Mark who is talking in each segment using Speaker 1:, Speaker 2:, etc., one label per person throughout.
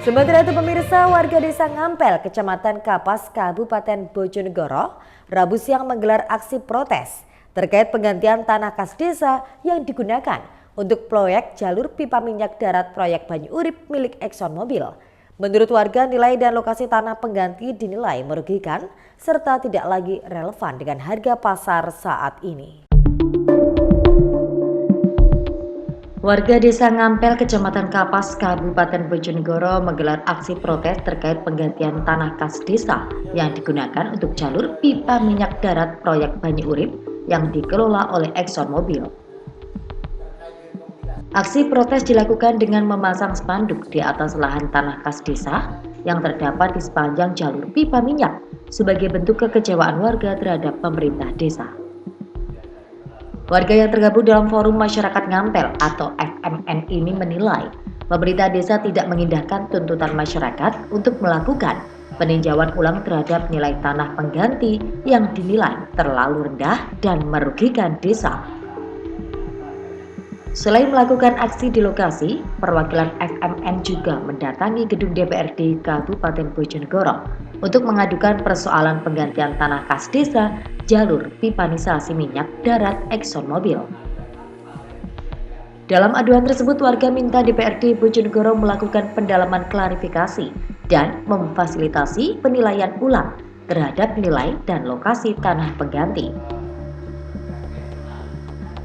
Speaker 1: Sementara itu pemirsa, warga desa Ngampel, Kecamatan Kapas, Kabupaten Bojonegoro, Rabu siang menggelar aksi protes terkait penggantian tanah kas desa yang digunakan untuk proyek jalur pipa minyak darat proyek Banyu Urip milik ExxonMobil. Menurut warga, nilai dan lokasi tanah pengganti dinilai merugikan serta tidak lagi relevan dengan harga pasar saat ini. Warga desa Ngampel, Kecamatan Kapas, Kabupaten Bojonegoro menggelar aksi protes terkait penggantian tanah kas desa yang digunakan untuk jalur pipa minyak darat proyek Banyu Urip yang dikelola oleh ExxonMobil. Aksi protes dilakukan dengan memasang spanduk di atas lahan tanah kas desa yang terdapat di sepanjang jalur pipa minyak sebagai bentuk kekecewaan warga terhadap pemerintah desa. Warga yang tergabung dalam Forum Masyarakat Ngampel atau FMN ini menilai pemerintah desa tidak mengindahkan tuntutan masyarakat untuk melakukan peninjauan ulang terhadap nilai tanah pengganti yang dinilai terlalu rendah dan merugikan desa. Selain melakukan aksi di lokasi, perwakilan FMN juga mendatangi gedung DPRD Kabupaten Bojonegoro untuk mengadukan persoalan penggantian tanah kas desa jalur pipanisasi minyak darat ExxonMobil. Dalam aduan tersebut, warga minta DPRD Bojonegoro melakukan pendalaman klarifikasi dan memfasilitasi penilaian ulang terhadap nilai dan lokasi tanah pengganti.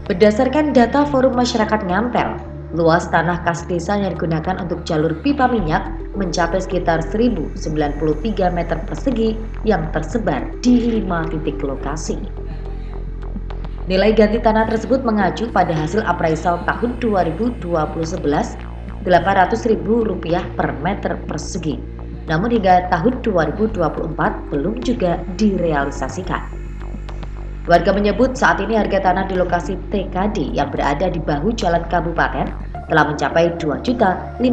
Speaker 1: Berdasarkan data Forum Masyarakat Ngampel, luas tanah kas desa yang digunakan untuk jalur pipa minyak mencapai sekitar 1.093 meter persegi yang tersebar di 5 titik lokasi. Nilai ganti tanah tersebut mengacu pada hasil appraisal tahun 2011 Rp800.000 per meter persegi. Namun hingga tahun 2024 belum juga direalisasikan. Warga menyebut saat ini harga tanah di lokasi TKD yang berada di bahu jalan kabupaten telah mencapai Rp2.500.000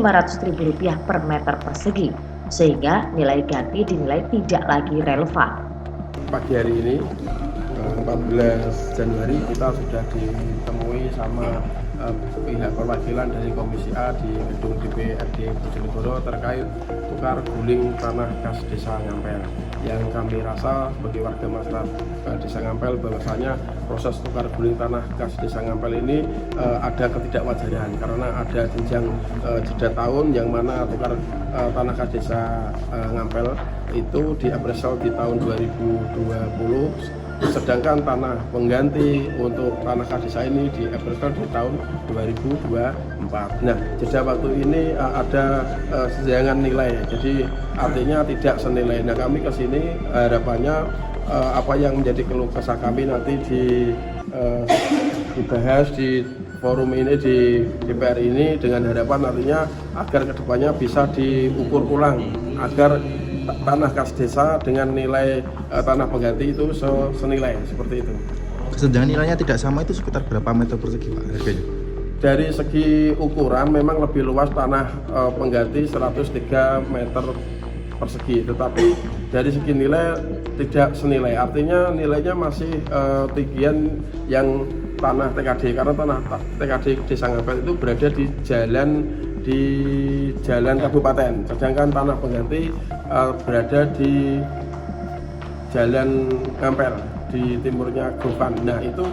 Speaker 1: per meter persegi, sehingga nilai ganti dinilai tidak lagi relevan.
Speaker 2: Pagi hari ini, 14 Januari, kita sudah ditemui sama pihak perwakilan dari Komisi A di gedung DPRD Bojonegoro terkait tukar guling tanah kas desa Ngampel. Yang kami rasa sebagai warga masyarakat desa Ngampel bahwasanya proses tukar guling tanah kas desa Ngampel ini ada ketidakwajaran karena ada jenjang jeda tahun yang mana tukar tanah kas desa Ngampel itu diappraisal di tahun 2020. Sedangkan tanah pengganti untuk tanah kas desa ini diappraisal di tahun 2024. Nah, jeda waktu ini ada sejajangan nilai, jadi artinya tidak senilai. Nah, kami ke sini harapannya apa yang menjadi keluh kesah kami nanti dibahas di forum ini di DPR ini dengan harapan artinya agar kedepannya bisa diukur ulang agar tanah kas desa dengan nilai tanah pengganti itu senilai seperti itu.
Speaker 3: Kesenjangan nilainya tidak sama itu sekitar berapa meter persegi Pak harganya?
Speaker 2: Dari segi ukuran memang lebih luas tanah pengganti 103 meter persegi, tetapi dari segi nilai tidak senilai. Artinya nilainya masih tinggian yang tanah TKD karena tanah TKD Desa Ngampel itu berada di jalan kabupaten, sedangkan tanah pengganti berada di jalan Ngampel di timurnya Grovan. Nah itu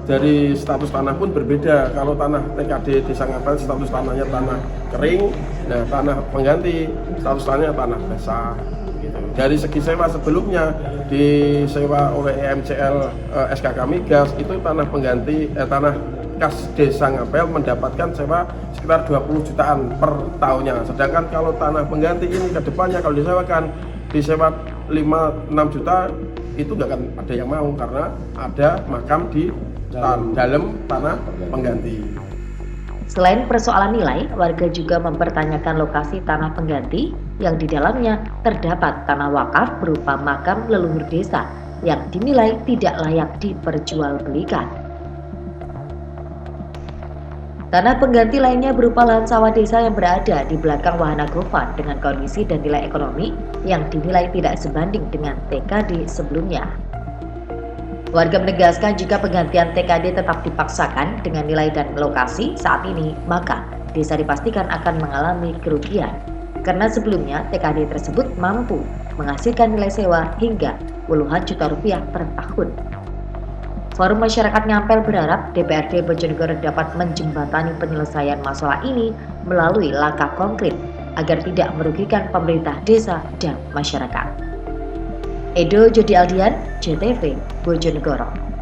Speaker 2: dari status tanah pun berbeda. Kalau tanah TKD Desa Ngampel status tanahnya tanah kering, nah tanah pengganti status tanahnya tanah basah. Gitu. Dari segi sewa sebelumnya disewa oleh EMCL SKK Migas itu tanah pengganti tanah kas desa Ngampel mendapatkan sewa sekitar 20 jutaan per tahunnya. Sedangkan kalau tanah pengganti ini ke depannya kalau disewa 5-6 juta itu nggak akan ada yang mau karena ada makam di dalam tanah pengganti.
Speaker 1: Selain persoalan nilai, warga juga mempertanyakan lokasi tanah pengganti yang di dalamnya terdapat tanah wakaf berupa makam leluhur desa yang dinilai tidak layak diperjualbelikan. Tanah pengganti lainnya berupa lahan sawah desa yang berada di belakang wahana Grovan dengan kondisi dan nilai ekonomi yang dinilai tidak sebanding dengan TKD sebelumnya. Warga menegaskan jika penggantian TKD tetap dipaksakan dengan nilai dan lokasi saat ini, maka desa dipastikan akan mengalami kerugian. karena sebelumnya TKD tersebut mampu menghasilkan nilai sewa hingga puluhan juta rupiah per tahun. Forum Masyarakat Ngampel berharap DPRD Bojonegoro dapat menjembatani penyelesaian masalah ini melalui langkah konkret agar tidak merugikan pemerintah desa dan masyarakat. Edo Jody Aldian, JTV, Bojonegoro.